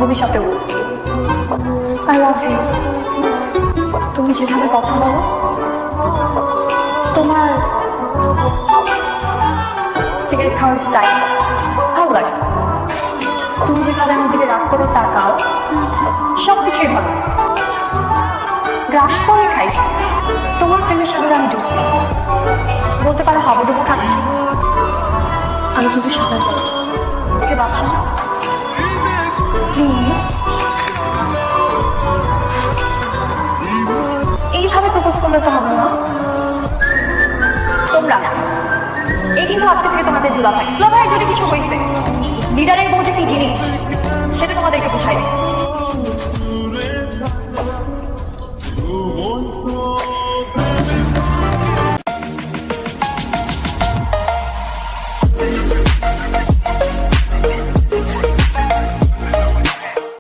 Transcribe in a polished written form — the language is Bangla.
ভবিষ্যতেও। I love you. তুমি যেভাবে কথা বলো, তোমার সিগারেট খাওয়ার স্টাইল ভালো লাগে। তুমি যেভাবে আমার দিকে রাগ করে তাকাও, সবকিছুই ভালো। গ্রাস করে খাই, তোমার প্রেমের সাগরে আমি ডুবছি। বলতে পারো হাবুডুবু খাচ্ছি। আমি কিন্তু সাদা যাই, ওকে বাঁচি না প্লিজ। এইভাবে প্রপোজ করলে তো হবে না। তোমরা এই কিন্তু আজকে থেকে তোমাদের দুলা ভাই যদি কিছু হয়েছে